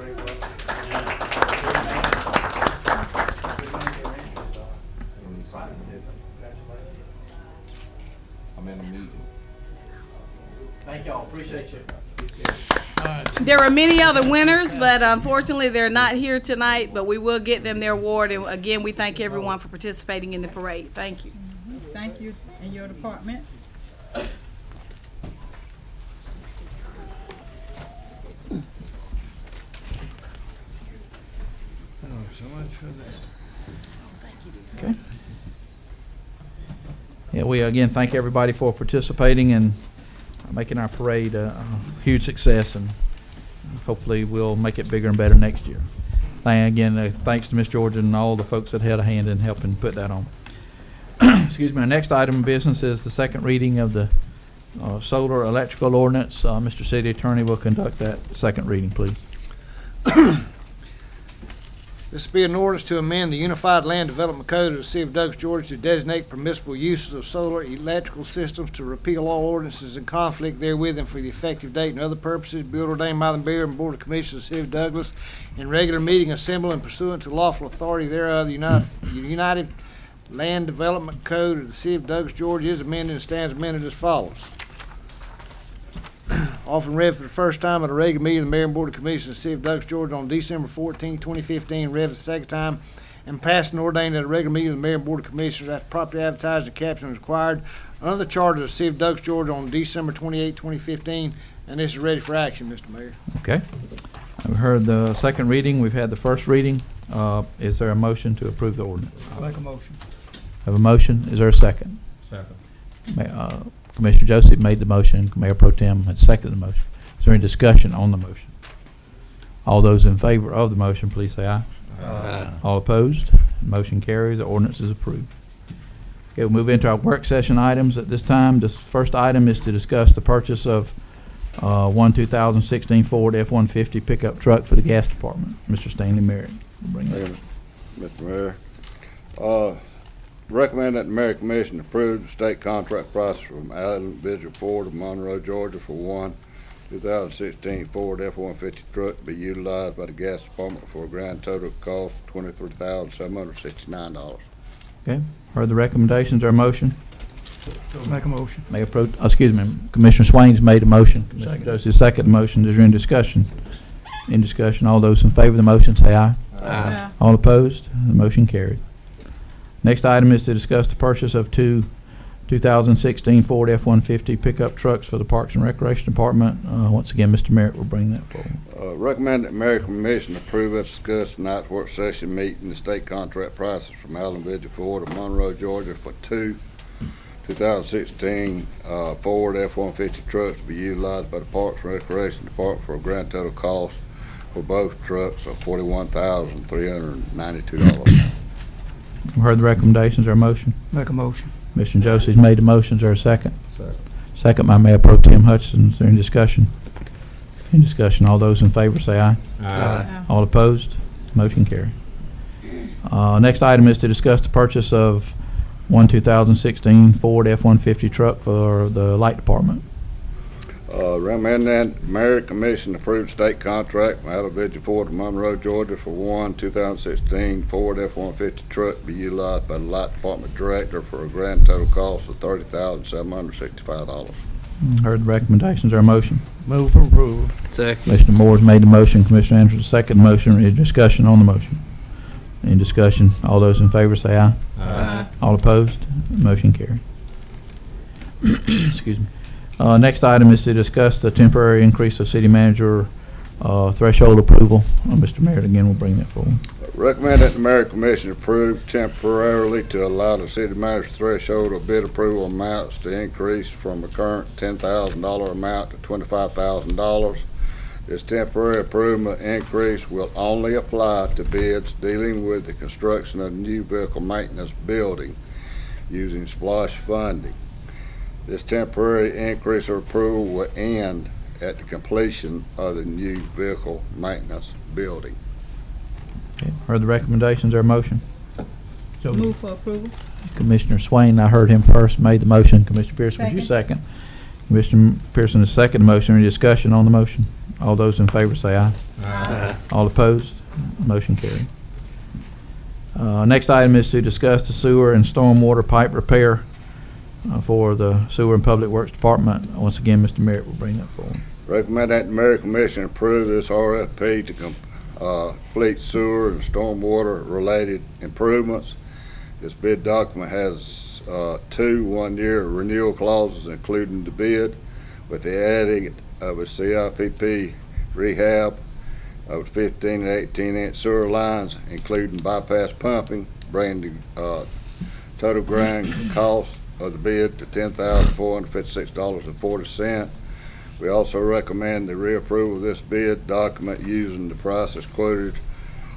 pretty well. I'm in the meeting. Thank y'all, appreciate you. There are many other winners, but unfortunately they're not here tonight, but we will get them their award. And again, we thank everyone for participating in the parade. Thank you. Thank you and your department. So much for that. Okay. Yeah, we again thank everybody for participating and making our parade a huge success, and hopefully we'll make it bigger and better next year. Again, thanks to Miss Georgia and all the folks that had a hand in helping put that on. Excuse me. Our next item of business is the second reading of the solar electrical ordinance. Mr. City Attorney will conduct that second reading, please. This will be an ordinance to amend the Unified Land Development Code of the City of Douglas, Georgia to designate permissible uses of solar electrical systems, to repeal all ordinances in conflict therewith, and for the effective date and other purposes, be ordained by the Mayor and Board of Commissioners of the City of Douglas in regular meeting assembled and pursuant to lawful authority thereof. The United Land Development Code of the City of Douglas, Georgia is amended and stands amended as follows. Often read for the first time at a regular meeting of the Mayor and Board of Commissioners of the City of Douglas, Georgia on December 14, 2015, read for the second time, and passed and ordained at a regular meeting of the Mayor and Board of Commissioners after properly advertised and captioned as required under the charter of the City of Douglas, Georgia on December 28, 2015, and this is ready for action, Mr. Mayor. Okay. We've heard the second reading. We've had the first reading. Is there a motion to approve the ordinance? I'll make a motion. Have a motion. Is there a second? Second. Commissioner Joseph made the motion. Mayor Pro Tem had seconded the motion. Is there any discussion on the motion? All those in favor of the motion, please say aye. Aye. All opposed? Motion carries. The ordinance is approved. Okay, we'll move into our work session items at this time. This first item is to discuss the purchase of one 2016 Ford F-150 pickup truck for the gas department. Mr. Stanley Merritt will bring that. Mr. Mayor, recommend that the Mayor Commission approve the state contract price from Allen Visual Ford of Monroe, Georgia for one 2016 Ford F-150 truck to be utilized by the gas department for a grand total cost of $23,769. Okay, heard the recommendations. Our motion. Make a motion. Mayor Pro, Commissioner Swain's made a motion. Commissioner Joseph seconded the motion. Is there any discussion? Any discussion? All those in favor of the motion say aye. Aye. All opposed? The motion carried. Next item is to discuss the purchase of two 2016 Ford F-150 pickup trucks for the Parks and Recreation Department. Once again, Mr. Merritt will bring that forward. Recommend that the Mayor Commission approve as discussed tonight's work session meeting the state contract prices from Allen Visual Ford of Monroe, Georgia for two 2016 Ford F-150 trucks to be utilized by the Parks and Recreation Department for a grand total cost for both trucks of $41,392. We've heard the recommendations. Our motion. Make a motion. Mr. Joseph's made the motion. Is there a second? Second. Second by Mayor Pro Tem Hutchinson. Is there any discussion? Any discussion? All those in favor say aye. Aye. All opposed? Motion carried. Next item is to discuss the purchase of one 2016 Ford F-150 truck for the light department. Recommend that the Mayor Commission approve state contract from Allen Visual Ford of Monroe, Georgia for one 2016 Ford F-150 truck to be utilized by the Light Department Director for a grand total cost of $30,765. Heard the recommendations. Our motion. Move for approval. Second. Commissioner Moore's made the motion. Commissioner Anderson second motion. Any discussion on the motion? Any discussion? All those in favor say aye. Aye. All opposed? Motion carried. Excuse me. Next item is to discuss the temporary increase of city manager threshold approval. Mr. Merritt again will bring that forward. Recommend that the Mayor Commission approve temporarily to allow the city manager's threshold of bid approval amounts to increase from a current $10,000 amount to $25,000. This temporary approval increase will only apply to bids dealing with the construction of the new vehicle maintenance building using SPLOSH funding. This temporary increase of approval will end at the completion of the new vehicle maintenance building. Okay. Heard the recommendations. Our motion. Move for approval. Commissioner Swain, I heard him first, made the motion. Commissioner Pierce, would you second? Commissioner Pearson has seconded the motion. Any discussion on the motion? All those in favor say aye. Aye. All opposed? Motion carried. Next item is to discuss the sewer and stormwater pipe repair for the Sewer and Public Works Department. Once again, Mr. Merritt will bring that forward. Recommend that the Mayor Commission approve this RFP to complete sewer and stormwater related improvements. This bid document has 2 one-year renewal clauses including the bid, with the adding of a CIPP rehab of 15 and 18-inch sewer lines, including bypass pumping, bringing the total grand cost of the bid to $10,456.40. We also recommend the reapproval of this bid document using the prices quoted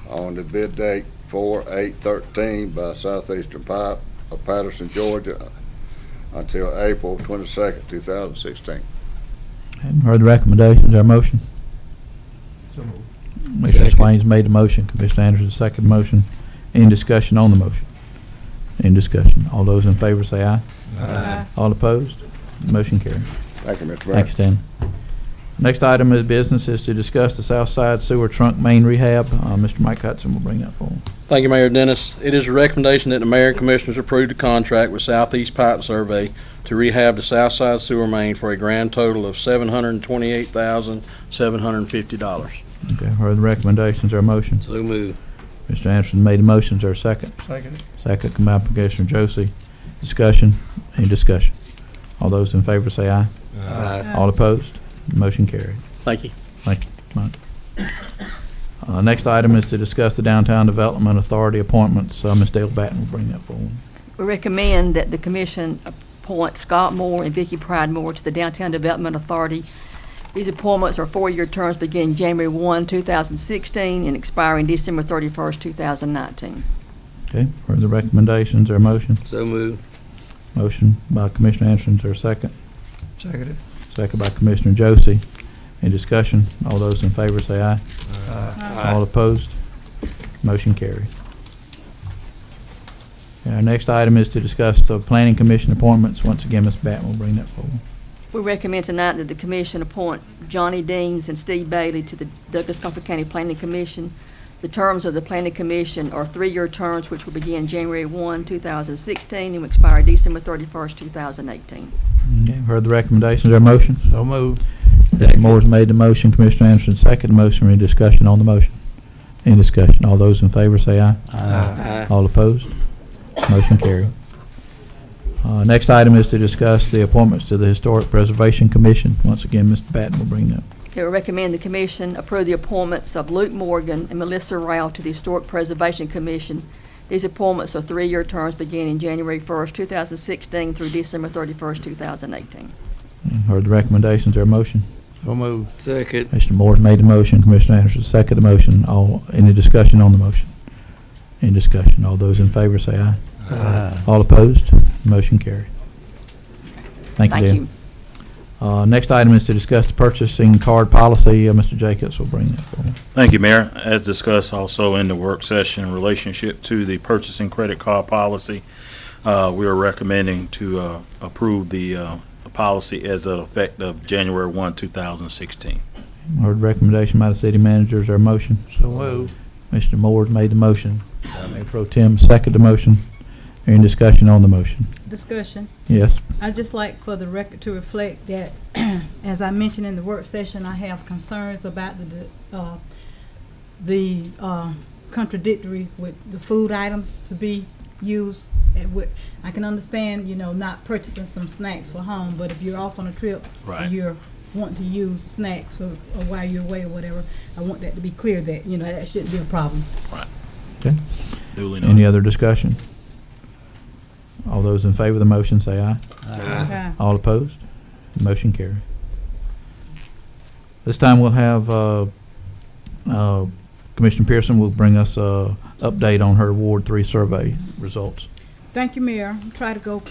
on the bid date 4/8/13 by Southeastern Pipe of Patterson, Georgia, until April 22nd, 2016. Hadn't heard the recommendation. Is there a motion? Commissioner Swain's made the motion. Commissioner Anderson seconded the motion. Any discussion on the motion? Any discussion? All those in favor say aye. Aye. All opposed? Motion carried. Thank you, Mr. Mayor. Thanks, Dan. Next item of business is to discuss the South Side Sewer Trunk Main Rehab. Mr. Mike Hudson will bring that forward. Thank you, Mayor Dennis. It is a recommendation that the mayor and commissioners approve the contract with Southeast Pipe Survey to rehab the South Side Sewer Main for a grand total of $728,750. Okay, heard the recommendations. Is there a motion? So move. Mr. Anderson made the motion. Is there a second? Second. Second, come out from Commissioner Josie. Discussion? Any discussion? All those in favor say aye. Aye. All opposed? Motion carried. Thank you. Thank you, Mike. Next item is to discuss the Downtown Development Authority appointments. Ms. Dale Batten will bring that forward. We recommend that the commission appoint Scott Moore and Vicki Pridemore to the Downtown Development Authority. These appointments are 4-year terms beginning January 1, 2016 and expiring December 31st, 2019. Okay, heard the recommendations. Is there a motion? So move. Motion by Commissioner Anderson. Is there a second? Seconded. Second by Commissioner Josie. Any discussion? All those in favor say aye. All opposed? Motion carried. Our next item is to discuss the Planning Commission appointments. Once again, Ms. Batten will bring that forward. We recommend tonight that the commission appoint Johnny Deans and Steve Bailey to the Douglas-Comfort County Planning Commission. The terms of the Planning Commission are 3-year terms, which will begin January 1, 2016 and will expire December 31st, 2018. Okay, heard the recommendations. Is there a motion? So moved. Mr. Moore's made the motion. Commissioner Anderson seconded the motion. Any discussion on the motion? Any discussion? All those in favor say aye. Aye. All opposed? Motion carried. Next item is to discuss the appointments to the Historic Preservation Commission. Once again, Mr. Batten will bring that. Okay, we recommend the commission approve the appointments of Luke Morgan and Melissa Rao to the Historic Preservation Commission. These appointments are 3-year terms beginning January 1st, 2016 through December 31st, 2018. Heard the recommendations. Is there a motion? So move. Second. Mr. Moore made the motion. Commissioner Anderson seconded the motion. Any discussion on the motion? Any discussion? All those in favor say aye. Aye. All opposed? Motion carried. Thank you, Dan. Next item is to discuss the purchasing card policy. Mr. Jacobs will bring that forward. Thank you, Mayor. As discussed also in the work session in relationship to the purchasing credit card policy, we are recommending to approve the policy as of effective January 1, 2016. Heard the recommendation by the city manager. Is there a motion? So move. Mr. Moore made the motion. Mayor Pro Tem seconded the motion. Any discussion on the motion? Discussion. Yes. I'd just like for the record to reflect that, as I mentioned in the work session, I have concerns about the contradictory with the food items to be used. I can understand, not purchasing some snacks for home, but if you're off on a trip Right. and you're wanting to use snacks or while you're away or whatever, I want that to be clear that, that shouldn't be a problem. Okay. Duly Any noted. other discussion? All those in favor of the motion say aye. Okay. All opposed? Motion carried. This time we'll have Commissioner Pearson will bring us an update on her Ward 3 survey results. Thank you, Mayor. I'll try to go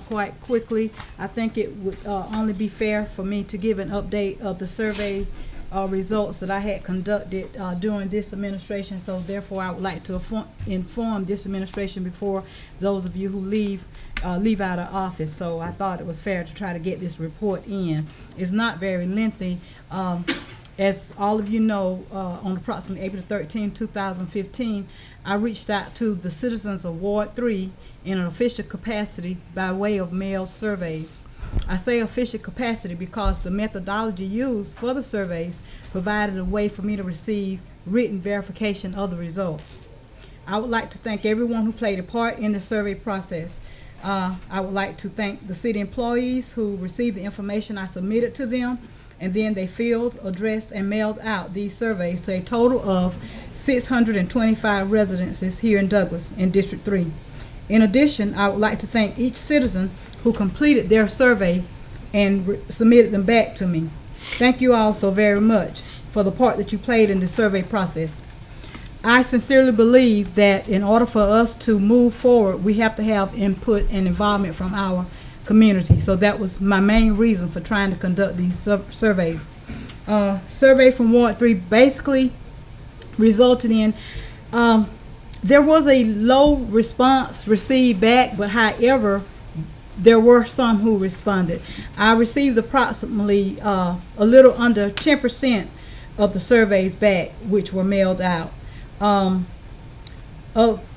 quite quickly. I think it would only be fair for me to give an update of the survey results that I had conducted during this administration, so therefore I would like to inform this administration before those of you who leave out of office. So I thought it was fair to try to get this report in. It's not very lengthy. As all of you know, on approximately April 13, 2015, I reached out to the citizens of Ward 3 in an official capacity by way of mailed surveys. I say official capacity because the methodology used for the surveys provided a way for me to receive written verification of the results. I would like to thank everyone who played a part in the survey process. I would like to thank the city employees who received the information I submitted to them, and then they filled, addressed, and mailed out these surveys to a total of 625 residences here in Douglas in District 3. In addition, I would like to thank each citizen who completed their survey and submitted them back to me. Thank you all so very much for the part that you played in the survey process. I sincerely believe that in order for us to move forward, we have to have input and involvement from our community. So that was my main reason for trying to conduct these surveys. Survey from Ward 3 basically resulted in there was a low response received back, but however, there were some who responded. I received approximately a little under 10% of the surveys back, which were mailed out. Of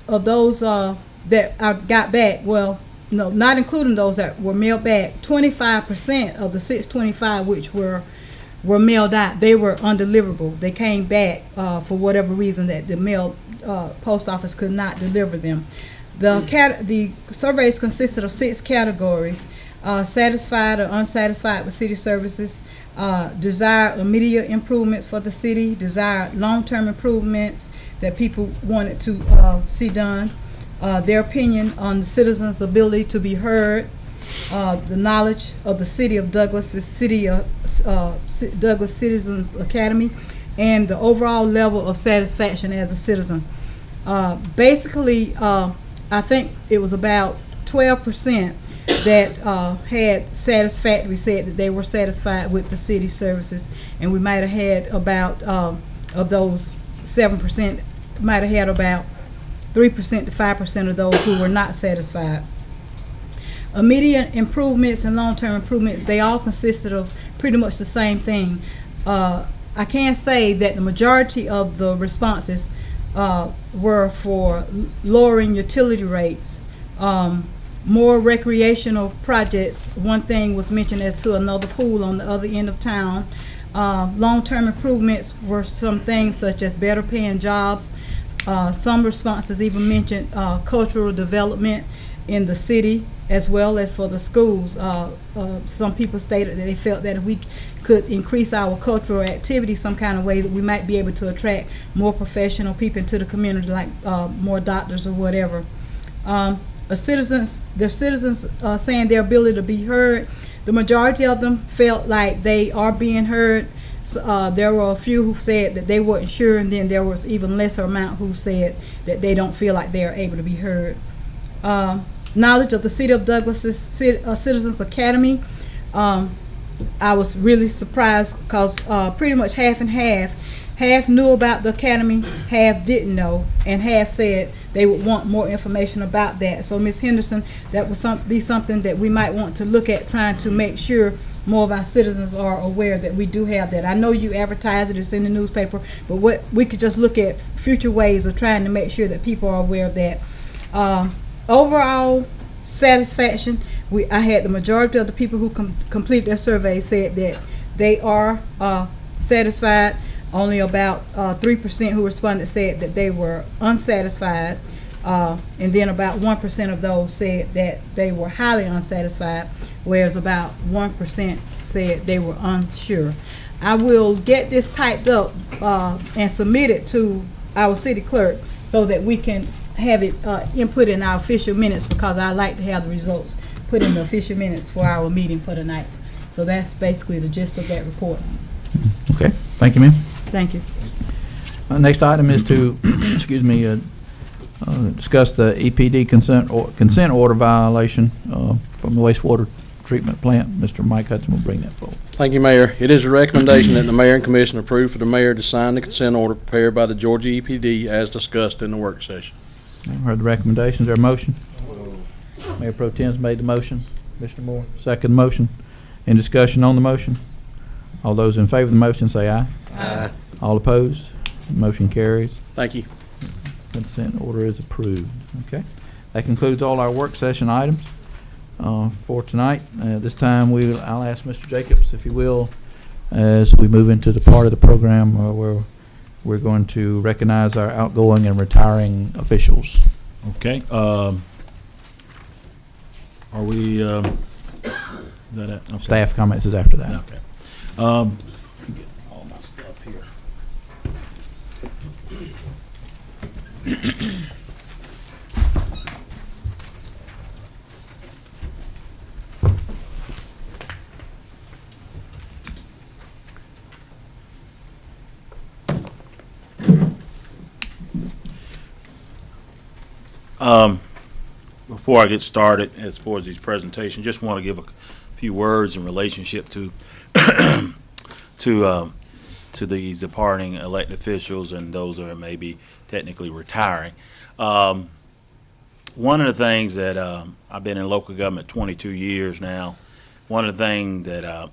those that I got back, well, no, not including those that were mailed back, 25% of the 625 which were mailed out, they were undeliverable. They came back for whatever reason that the mail post office could not deliver them. The surveys consisted of 6 categories: satisfied or unsatisfied with city services, desired immediate improvements for the city, desired long-term improvements that people wanted to see done, their opinion on the citizens' ability to be heard, the knowledge of the city of Douglas, the Douglas Citizens Academy, and the overall level of satisfaction as a citizen. Basically, I think it was about 12% that had satisfactory, said that they were satisfied with the city services, and we might have had about, of those 7%, might have had about 3% to 5% of those who were not satisfied. Immediate improvements and long-term improvements, they all consisted of pretty much the same thing. I can say that the majority of the responses were for lowering utility rates, more recreational projects. One thing was mentioned as to another pool on the other end of town. Long-term improvements were some things such as better paying jobs. Some responses even mentioned cultural development in the city as well as for the schools. Some people stated that they felt that if we could increase our cultural activity some kind of way, that we might be able to attract more professional people into the community, like more doctors or whatever. The citizens saying their ability to be heard, the majority of them felt like they are being heard. There were a few who said that they weren't sure, and then there was even lesser amount who said that they don't feel like they are able to be heard. Knowledge of the City of Douglas's Citizens Academy. I was really surprised because pretty much half and half. Half knew about the academy, half didn't know, and half said they would want more information about that. So, Ms. Henderson, that would be something that we might want to look at, trying to make sure more of our citizens are aware that we do have that. I know you advertise it, it's in the newspaper, but what we could just look at future ways of trying to make sure that people are aware of that. Overall satisfaction, I had the majority of the people who completed their survey said that they are satisfied. Only about 3% who responded said that they were unsatisfied, and then about 1% of those said that they were highly unsatisfied, whereas about 1% said they were unsure. I will get this typed up and submit it to our city clerk so that we can have it input in our official minutes, because I like to have the results put in the official minutes for our meeting for tonight. So that's basically the gist of that report. Okay, thank you, ma'am. Thank you. Next item is to, excuse me, discuss the EPD consent order violation from the wastewater treatment plant. Mr. Mike Hudson will bring that forward. Thank you, Mayor. It is a recommendation that the mayor and commission approve for the mayor to sign the consent order prepared by the Georgia EPD as discussed in the work session. I've heard the recommendations. Is there a motion? Mayor Pro Tem's made the motion. Commissioner Moore, second motion. Any discussion on the motion? All those in favor of the motion say aye. Aye. All opposed? Motion carries. Thank you. Consent order is approved. Okay. That concludes all our work session items for tonight. This time I'll ask Mr. Jacobs, if you will, as we move into the part of the program where we're going to recognize our outgoing and retiring officials. Okay, are we, is that it? Okay. Staff comments is after that. Okay. Let me get all my stuff here. Before I get started, as far as these presentations, just want to give a few words in relationship to to these departing elected officials and those that are maybe technically retiring. One of the things that I've been in local government 22 years now. One of the things that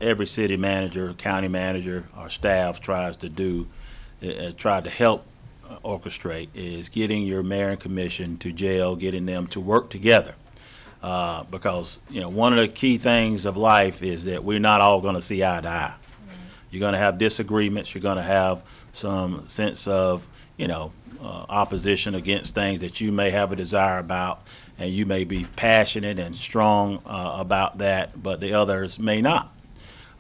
every city manager, county manager, our staff tries to do, try to help orchestrate, is getting your mayor and commission to jail, getting them to work together. Because one of the key things of life is that we're not all going to see eye to eye. You're going to have disagreements. You're going to have some sense of opposition against things that you may have a desire about, and you may be passionate and strong about that, but the others may not.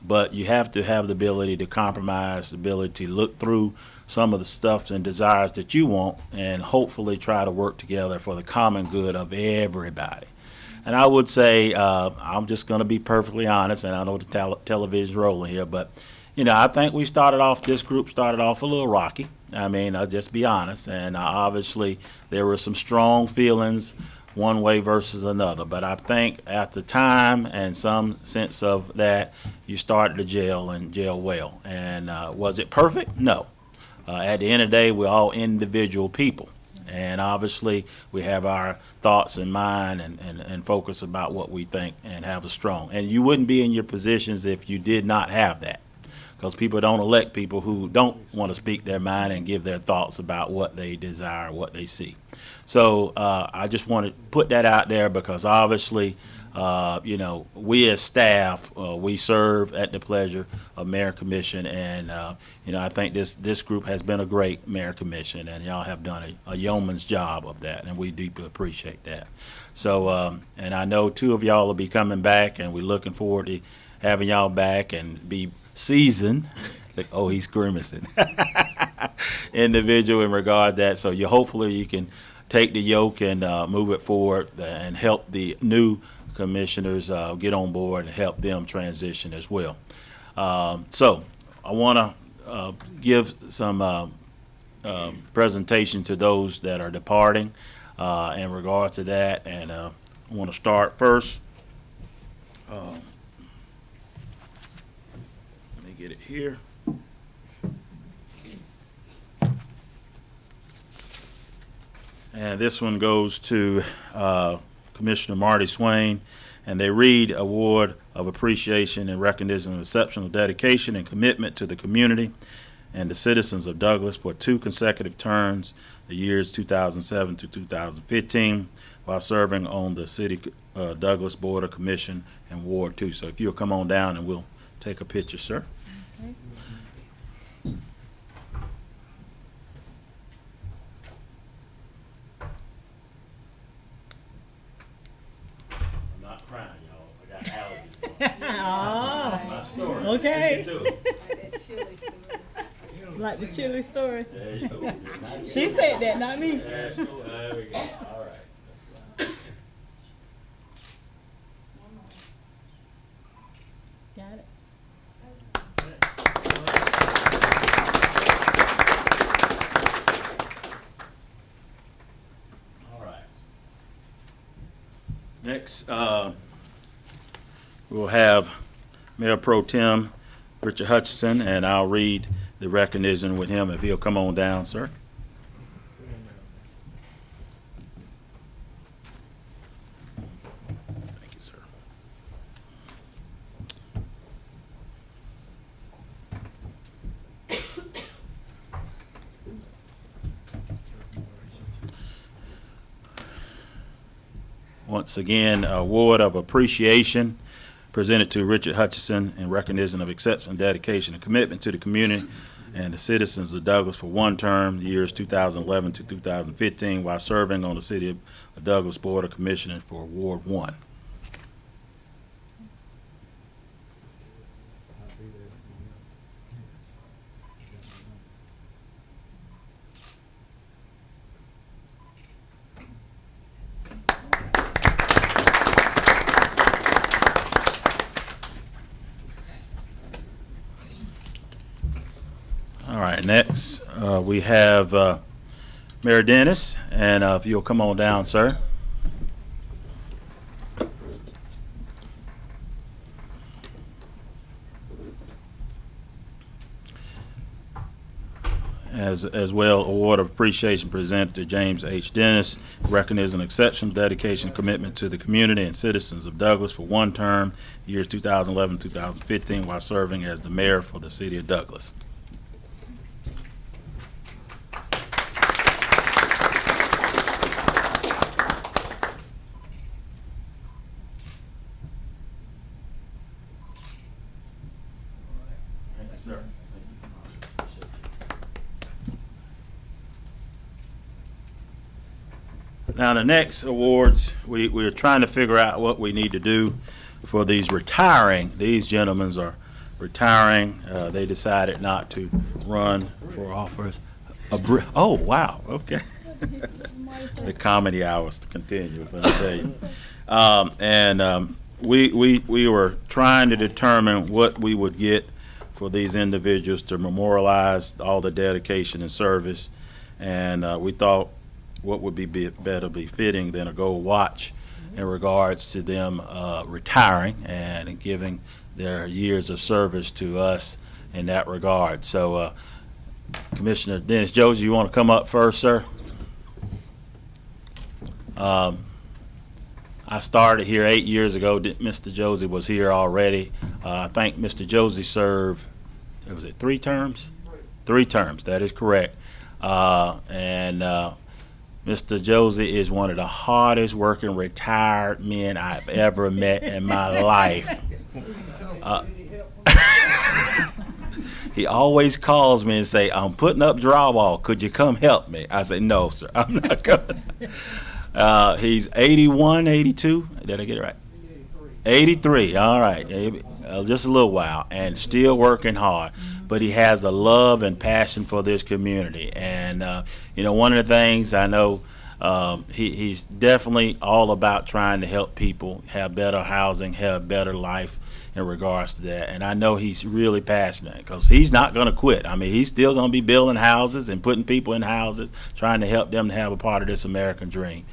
But you have to have the ability to compromise, the ability to look through some of the stuff and desires that you want, and hopefully try to work together for the common good of everybody. And I would say, I'm just going to be perfectly honest, and I know the television's rolling here, but I think this group started off a little rocky. I mean, I'll just be honest, and obviously there were some strong feelings one way versus another. But I think at the time and some sense of that, you started to gel and gel well. And was it perfect? No. At the end of the day, we're all individual people. And obviously we have our thoughts in mind and focus about what we think and have a strong. And you wouldn't be in your positions if you did not have that. Because people don't elect people who don't want to speak their mind and give their thoughts about what they desire, what they see. So I just want to put that out there because obviously, we as staff, we serve at the pleasure of Mayor Commission, and I think this group has been a great Mayor Commission, and y'all have done a yeoman's job of that, and we deeply appreciate that. So, and I know 2 of y'all will be coming back, and we're looking forward to having y'all back and be seasoned. Oh, he's grimacing. Individual in regard to that. So hopefully you can take the yoke and move it forward and help the new commissioners get on board and help them transition as well. So I want to give some presentation to those that are departing in regard to that, and I want to start first. Let me get it here. And this one goes to Commissioner Marty Swain, and they read Award of Appreciation and Recognition of Exceptional Dedication and Commitment to the Community and the Citizens of Douglas for 2 consecutive terms, the years 2007 to 2015, while serving on the City Douglas Board of Commission and Ward 2. So if you'll come on down and we'll take a picture, sir. Okay. Oh, My story. okay. Get to it. Like the chili story. There you go. She said that, not me. There we go. All right. Got it. All right. Next, we'll have Mayor Pro Tem Richard Hutchison, and I'll read the recognition with him if he'll come on down, sir. Thank you, sir. Once again, award of appreciation presented to Richard Hutchison in recognition of exceptional dedication and commitment to the community and the citizens of Douglas for one term, the years 2011 to 2015, while serving on the City of Douglas Board of Commissioners for Ward 1. All right, next we have Mayor Dennis, and if you'll come on down, sir. As well, award of appreciation presented to James H. Dennis, recognizing exceptional dedication and commitment to the community and citizens of Douglas for one term, years 2011-2015, while serving as the mayor for the City of Douglas. Now, the next awards, we're trying to figure out what we need to do for these retiring. These gentlemen are retiring. They decided not to run for office. Oh, wow, okay. The comedy hours continues, let me tell you. We were trying to determine what we would get for these individuals to memorialize all the dedication and service. And we thought what would be better befitting than a gold watch in regards to them retiring and giving their years of service to us in that regard. So Commissioner Dennis Josie, you want to come up first, sir? I started here 8 years ago. Mr. Josie was here already. I think Mr. Josie served, was it 3 terms? 3 terms, that is correct. Mr. Josie is one of the hardest working retired men I've ever met in my life. He always calls me and say, I'm putting up drywall. Could you come help me? I say, no, sir, I'm not coming. He's 81, 82. Did I get it right? 83. All right. Just a little while, and still working hard. But he has a love and passion for this community. And, one of the things I know, he's definitely all about trying to help people have better housing, have a better life in regards to that. And I know he's really passionate because he's not going to quit. I mean, he's still going to be building houses and putting people in houses, trying to help them to have a part of this American dream.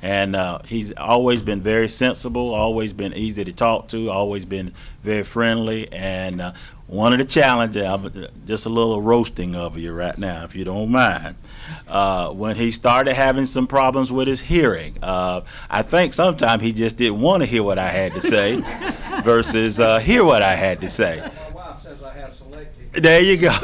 And he's always been very sensible, always been easy to talk to, always been very friendly. And one of the challenges, just a little roasting of you right now, if you don't mind, when he started having some problems with his hearing, I think sometimes he just didn't want to hear what I had to say versus hear what I had to say. My wife says I have selective. There you go.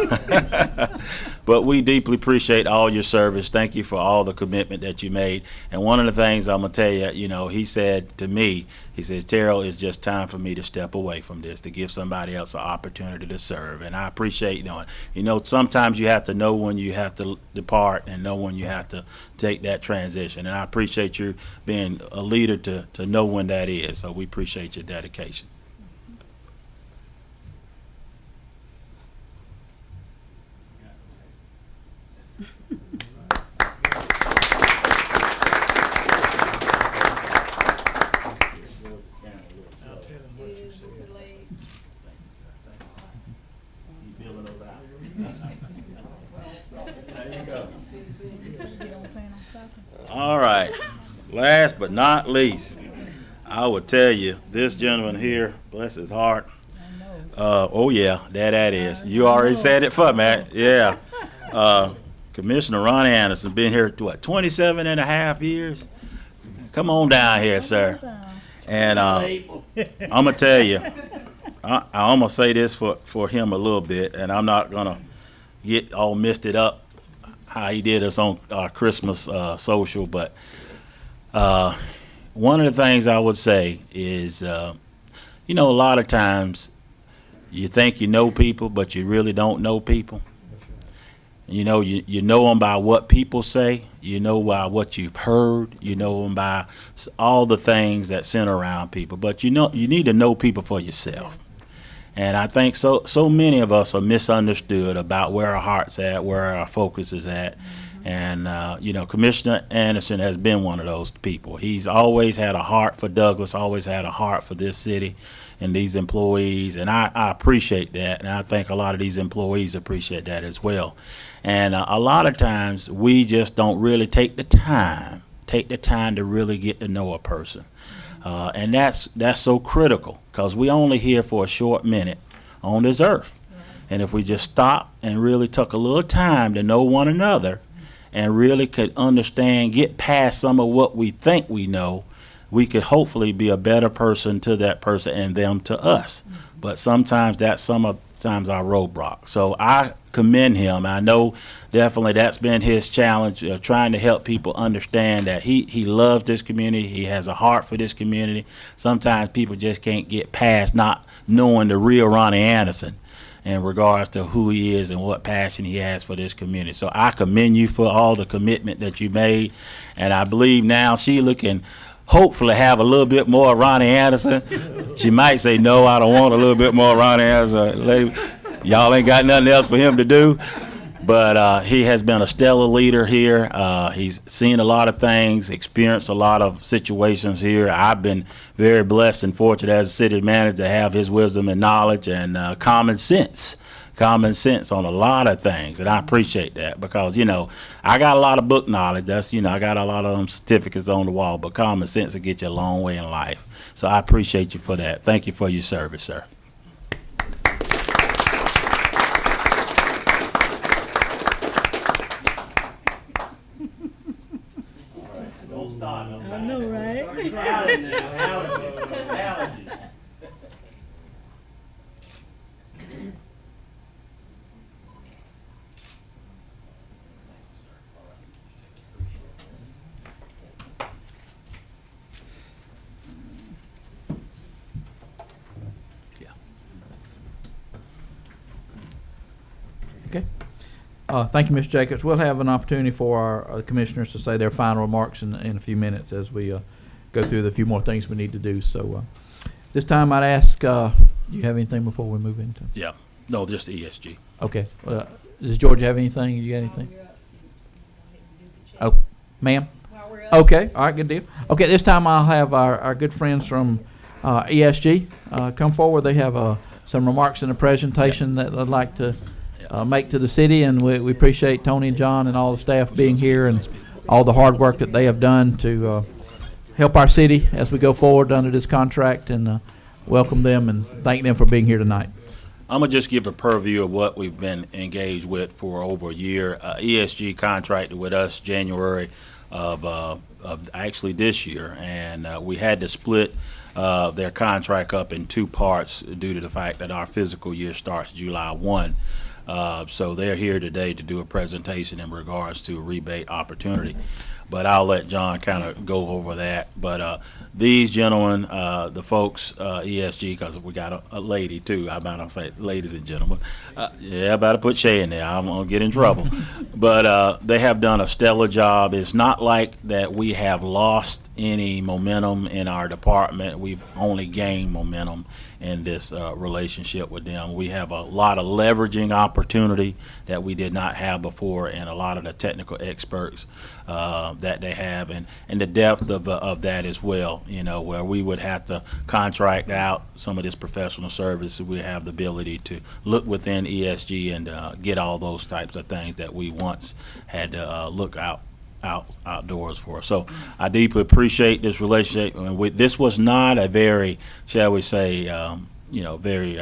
But we deeply appreciate all your service. Thank you for all the commitment that you made. And one of the things I'm going to tell you, he said to me, he said, Terrell, it's just time for me to step away from this, to give somebody else an opportunity to serve. And I appreciate doing it. Sometimes you have to know when you have to depart and know when you have to take that transition. And I appreciate you being a leader to know when that is. So we appreciate your dedication. All right. Last but not least, I would tell you, this gentleman here, bless his heart. Oh yeah, that is. You already said it for me. Yeah. Commissioner Ronnie Anderson been here, what, 27 and a half years? Come on down here, sir. And I'm gonna tell you, I'm gonna say this for him a little bit, and I'm not gonna get all misted up how he did us on our Christmas social, but one of the things I would say is, you know, a lot of times you think you know people, but you really don't know people. You know, you know them by what people say. You know by what you've heard. You know them by all the things that center around people. But you know, you need to know people for yourself. And I think so many of us are misunderstood about where our heart's at, where our focus is at. And, you know, Commissioner Anderson has been one of those people. He's always had a heart for Douglas, always had a heart for this city and these employees. And I appreciate that. And I think a lot of these employees appreciate that as well. And a lot of times we just don't really take the time to really get to know a person. And that's so critical, because we only here for a short minute on this earth. And if we just stop and really took a little time to know one another and really could understand, get past some of what we think we know, we could hopefully be a better person to that person and them to us. But sometimes that's sometimes our roadblock. So I commend him. I know definitely that's been his challenge, trying to help people understand that he loves this community. He has a heart for this community. Sometimes people just can't get past not knowing the real Ronnie Anderson in regards to who he is and what passion he has for this community. So I commend you for all the commitment that you made. And I believe now Sheila can hopefully have a little bit more Ronnie Anderson. She might say, no, I don't want a little bit more Ronnie Anderson. Y'all ain't got nothing else for him to do. But he has been a stellar leader here. He's seen a lot of things, experienced a lot of situations here. I've been very blessed and fortunate as a city manager to have his wisdom and knowledge and common sense on a lot of things. And I appreciate that, because, you know, I got a lot of book knowledge. That's, you know, I got a lot of them certificates on the wall, but common sense will get you a long way in life. So I appreciate you for that. Thank you for your service, sir. I know, right? Okay. Thank you, Mr. Jacobs. We'll have an opportunity for our commissioners to say their final remarks in a few minutes as we go through the few more things we need to do. So this time I'd ask, do you have anything before we move into? Yeah. No, just ESG. Okay. Does Georgia have anything? You got anything? Oh, ma'am? Okay. All right, good deal. Okay, this time I'll have our good friends from ESG come forward. They have some remarks in the presentation that I'd like to make to the city, and we appreciate Tony and John and all the staff being here and all the hard work that they have done to help our city as we go forward under this contract, and welcome them and thank them for being here tonight. I'm going to just give a purview of what we've been engaged with for over a year. ESG contracted with us January of actually this year, and we had to split their contract up in two parts due to the fact that our fiscal year starts July 1. So they're here today to do a presentation in regards to a rebate opportunity. But I'll let John kind of go over that. But these gentlemen, the folks, ESG, because we got a lady too. I might not say ladies and gentlemen. Yeah, I better put Shay in there. I'm going to get in trouble. But they have done a stellar job. It's not like that we have lost any momentum in our department. We've only gained momentum in this relationship with them. We have a lot of leveraging opportunity that we did not have before, and a lot of the technical experts that they have, and the depth of that as well, you know, where we would have to contract out some of this professional service. We have the ability to look within ESG and get all those types of things that we once had to look out outdoors for us. So I deeply appreciate this relationship. And this was not a very, shall we say, very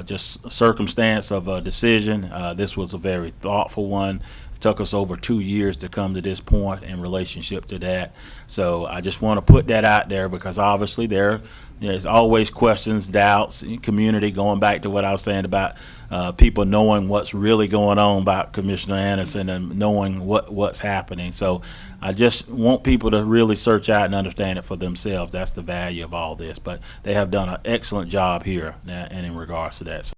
just a circumstance of a decision. This was a very thoughtful one. It took us over 2 years to come to this point in relationship to that. So I just want to put that out there, because obviously there's always questions, doubts, community, going back to what I was saying about people knowing what's really going on about Commissioner Anderson and knowing what's happening. So I just want people to really search out and understand it for themselves. That's the value of all this. But they have done an excellent job here and in regards to that. So